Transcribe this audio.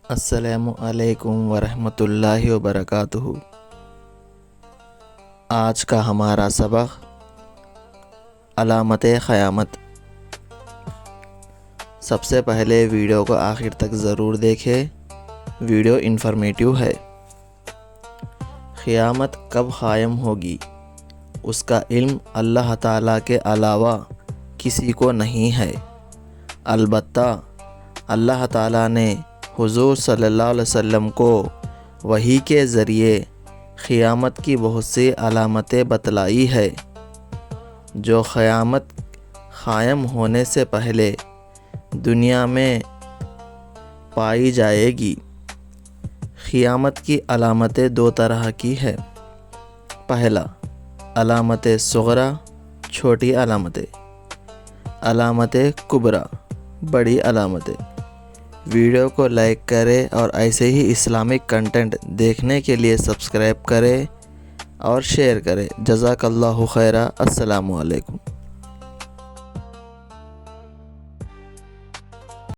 السلام علیکم ورحمۃ اللہ وبرکاتہ۔ آج کا ہمارا سبق علامت قیامت۔ سب سے پہلے ویڈیو کو آخر تک ضرور دیکھیں، ویڈیو انفارمیٹیو ہے۔ قیامت کب قائم ہوگی اس کا علم اللہ تعالیٰ کے علاوہ کسی کو نہیں ہے، البتہ اللہ تعالیٰ نے حضور صلی اللہ علیہ وسلم کو وحی کے ذریعے قیامت کی بہت سی علامتیں بتلائی ہے جو قیامت قائم ہونے سے پہلے دنیا میں پائی جائے گی۔ قیامت کی علامتیں دو طرح کی ہے۔ پہلا، علامت صغریٰ، چھوٹی علامتیں، علامت کبریٰ، بڑی علامتیں۔ ویڈیو کو لائک کریں اور ایسے ہی اسلامک کنٹینٹ دیکھنے کے لیے سبسکرائب کریں اور شیئر کریں۔ جزاک اللہ خیرہ۔ السلام علیکم۔